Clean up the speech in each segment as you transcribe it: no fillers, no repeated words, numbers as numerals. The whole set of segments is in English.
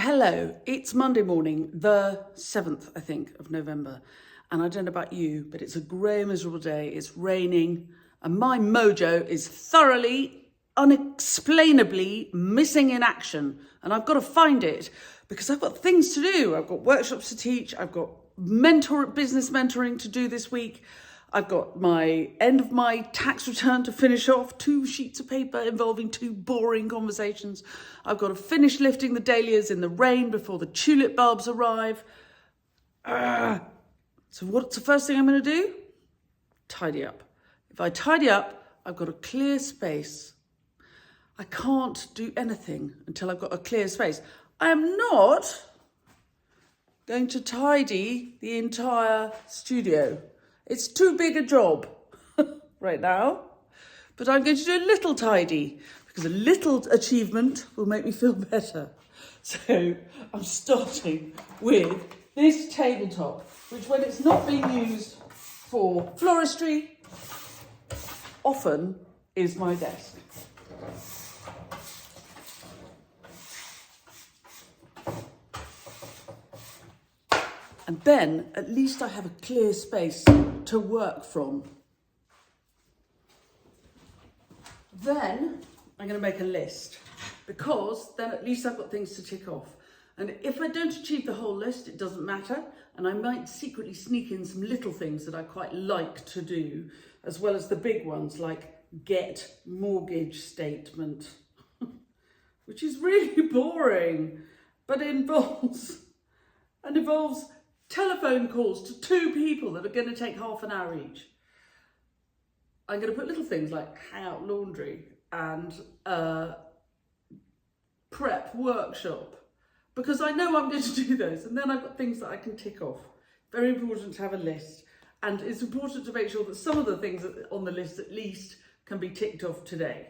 Hello, it's Monday morning, the 7th, I think, of November. And I don't know about you, but it's a grey, miserable day. It's raining. And my mojo is thoroughly, unexplainably missing in action. And I've got to find it because I've got things to do. I've got workshops to teach. I've got business mentoring to do this week. I've got my end of my tax return to finish off, 2 sheets of paper involving 2 boring conversations. I've got to finish lifting the dahlias in the rain before the tulip bulbs arrive. So what's the first thing I'm going to do? Tidy up. If I tidy up, I've got a clear space. I can't do anything until I've got a clear space. I am not going to tidy the entire studio. It's too big a job right now, but I'm going to do a little tidy because a little achievement will make me feel better. So I'm starting with this tabletop, which when it's not being used for floristry, often is my desk. And then at least I have a clear space to work from. Then I'm going to make a list because then at least I've got things to tick off. And if I don't achieve the whole list, it doesn't matter. And I might secretly sneak in some little things that I quite like to do, as well as the big ones like get mortgage statement, which is really boring, but involves telephone calls to 2 people that are going to take half an hour each. I'm going to put little things like hang out laundry and prep workshop, because I know I'm going to do those, and then I've got things that I can tick off. Very important to have a list, and it's important to make sure that some of the things on the list at least can be ticked off today.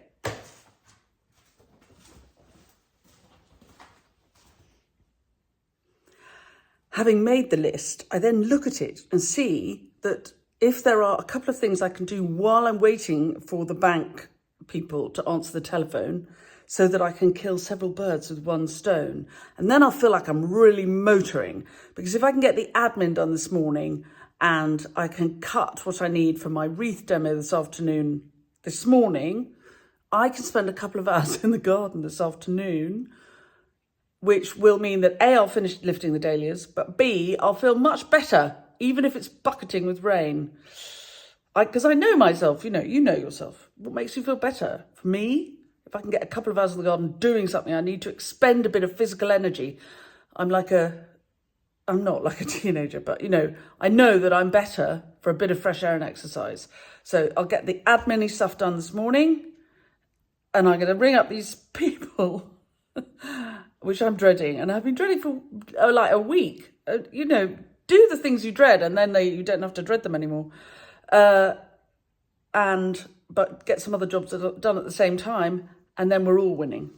Having made the list, I then look at it and see that if there are a couple of things I can do while I'm waiting for the bank people to answer the telephone, so that I can kill several birds with one stone. And then I'll feel like I'm really motoring, because if I can get the admin done this morning and I can cut what I need for my wreath demo this morning, I can spend a couple of hours in the garden this afternoon, which will mean that A, I'll finish lifting the dahlias, but B, I'll feel much better, even if it's bucketing with rain. Because I know myself, you know yourself. What makes you feel better? For me, if I can get a couple of hours in the garden doing something, I need to expend a bit of physical energy. I'm not like a teenager, but I know that I'm better for a bit of fresh air and exercise. So I'll get the admin stuff done this morning, and I'm going to ring up these people which I'm dreading, and I've been dreading for like a week. Do the things you dread, and then you don't have to dread them anymore. But get some other jobs done at the same time, and then we're all winning.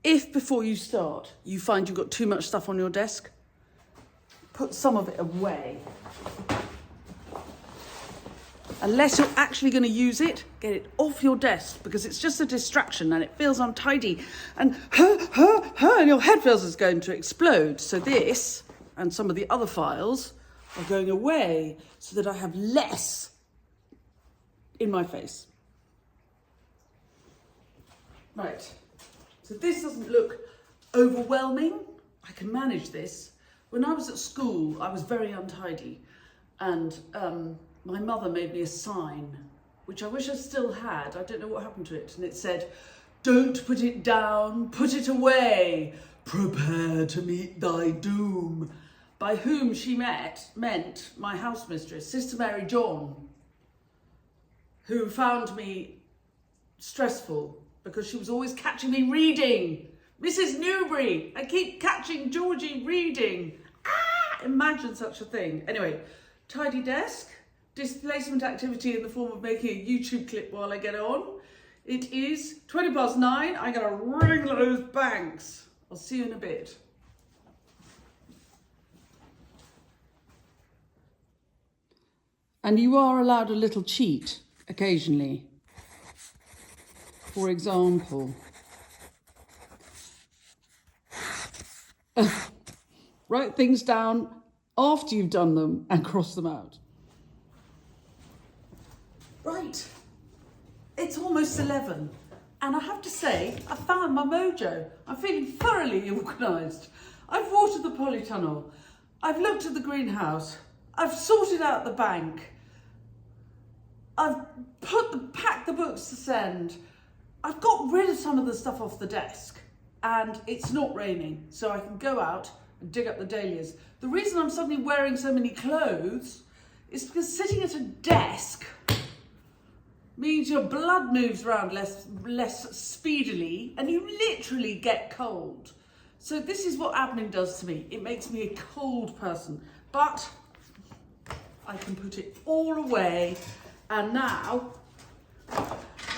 If before you start, you find you've got too much stuff on your desk, put some of it away. Unless you're actually going to use it, get it off your desk, because it's just a distraction and it feels untidy, and your head feels it's going to explode. So this and some of the other files are going away so that I have less in my face. Right, so this doesn't look overwhelming. I can manage this. When I was at school, I was very untidy, and my mother made me a sign, which I wish I still had. I don't know what happened to it. And it said, "Don't put it down, put it away. Prepare to meet thy doom." By whom she meant my house mistress, Sister Mary John, who found me stressful because she was always catching me reading. Mrs. Newbury, I keep catching Georgie reading. Imagine such a thing. Anyway, tidy desk. Displacement activity in the form of making a YouTube clip while I get on. It is 9:20. I gotta ring those banks. I'll see you in a bit. And you are allowed a little cheat occasionally. For example, Write things down after you've done them and cross them out. Right, it's almost 11. And I have to say, I found my mojo. I'm feeling thoroughly organised. I've watered the polytunnel. I've looked at the greenhouse. I've sorted out the bank. I've packed the books to send. I've got rid of some of the stuff off the desk, and it's not raining, so I can go out and dig up the dahlias. The reason I'm suddenly wearing so many clothes is because sitting at a desk means your blood moves around less speedily, and you literally get cold. So this is what admin does to me. It makes me a cold person, but I can put it all away, and now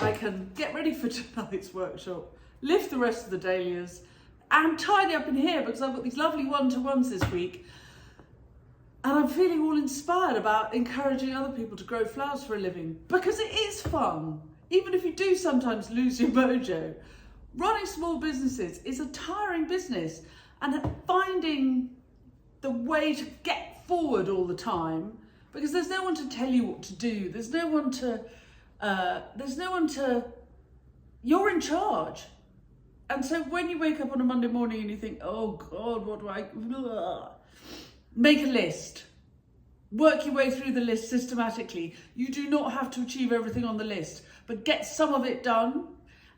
I can get ready for tonight's workshop, lift the rest of the dahlias, and tidy up in here because I've got these lovely one-to-ones this week. And I'm feeling all inspired about encouraging other people to grow flowers for a living, because it is fun. Even if you do sometimes lose your mojo, running small businesses is a tiring business, and finding the way to get forward all the time, because there's no one to tell you what to do. There's no one to, you're in charge. And so when you wake up on a Monday morning and you think, oh God, what do I, blah. Make a list. Work your way through the list systematically. You do not have to achieve everything on the list, but get some of it done.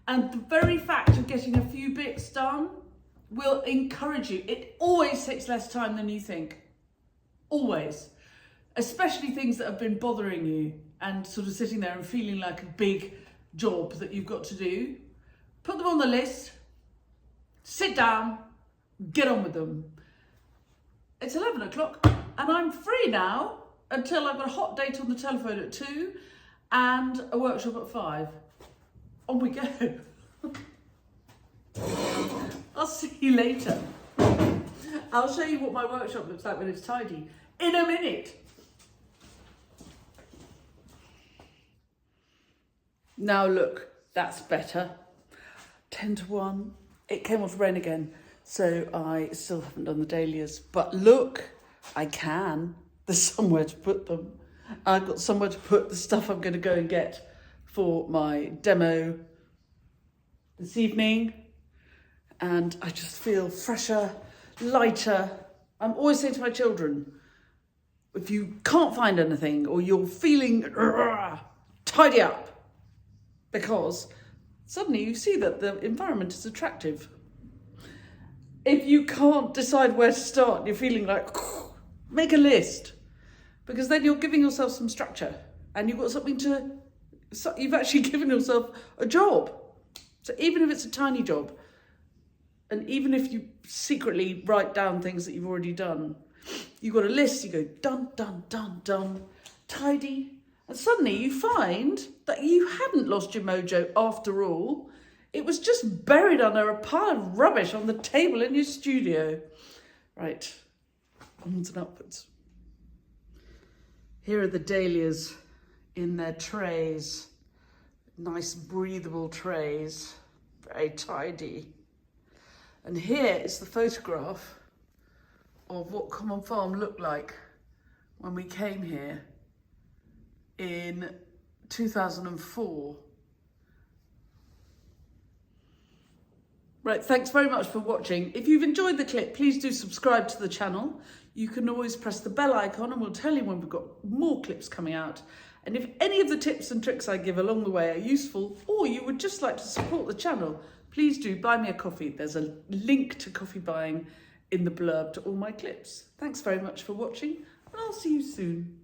And the very fact of getting a few bits done will encourage you. It always takes less time than you think. Always. Especially things that have been bothering you and sort of sitting there and feeling like a big job that you've got to do. Put them on the list. Sit down. Get on with them. It's 11 o'clock and I'm free now until I've got a hot date on the telephone at 2 and a workshop at 5. On we go. I'll see you later. I'll show you what my workshop looks like when it's tidy in a minute. Now look, that's better. 10 to 1. It came off rain again. So I still haven't done the dahlias, but look, I can. There's somewhere to put them. I've got somewhere to put the stuff I'm going to go and get for my demo this evening. And I just feel fresher, lighter. I'm always saying to my children, if you can't find anything or you're feeling tidy up, because suddenly you see that the environment is attractive. If you can't decide where to start and you're feeling like, make a list, because then you're giving yourself some structure and you've got something to, you've actually given yourself a job. So even if it's a tiny job, and even if you secretly write down things that you've already done, you've got a list, you go done, done, done, done, tidy. And suddenly you find that you hadn't lost your mojo after all. It was just buried under a pile of rubbish on the table in your studio. Right, onwards and upwards. Here are the dahlias in their trays. Nice breathable trays, very tidy. And here is the photograph of what Common Farm looked like when we came here in 2004. Right, thanks very much for watching. If you've enjoyed the clip, please do subscribe to the channel. You can always press the bell icon and we'll tell you when we've got more clips coming out. And if any of the tips and tricks I give along the way are useful, or you would just like to support the channel, please do buy me a coffee. There's a link to coffee buying in the blurb to all my clips. Thanks very much for watching, and I'll see you soon.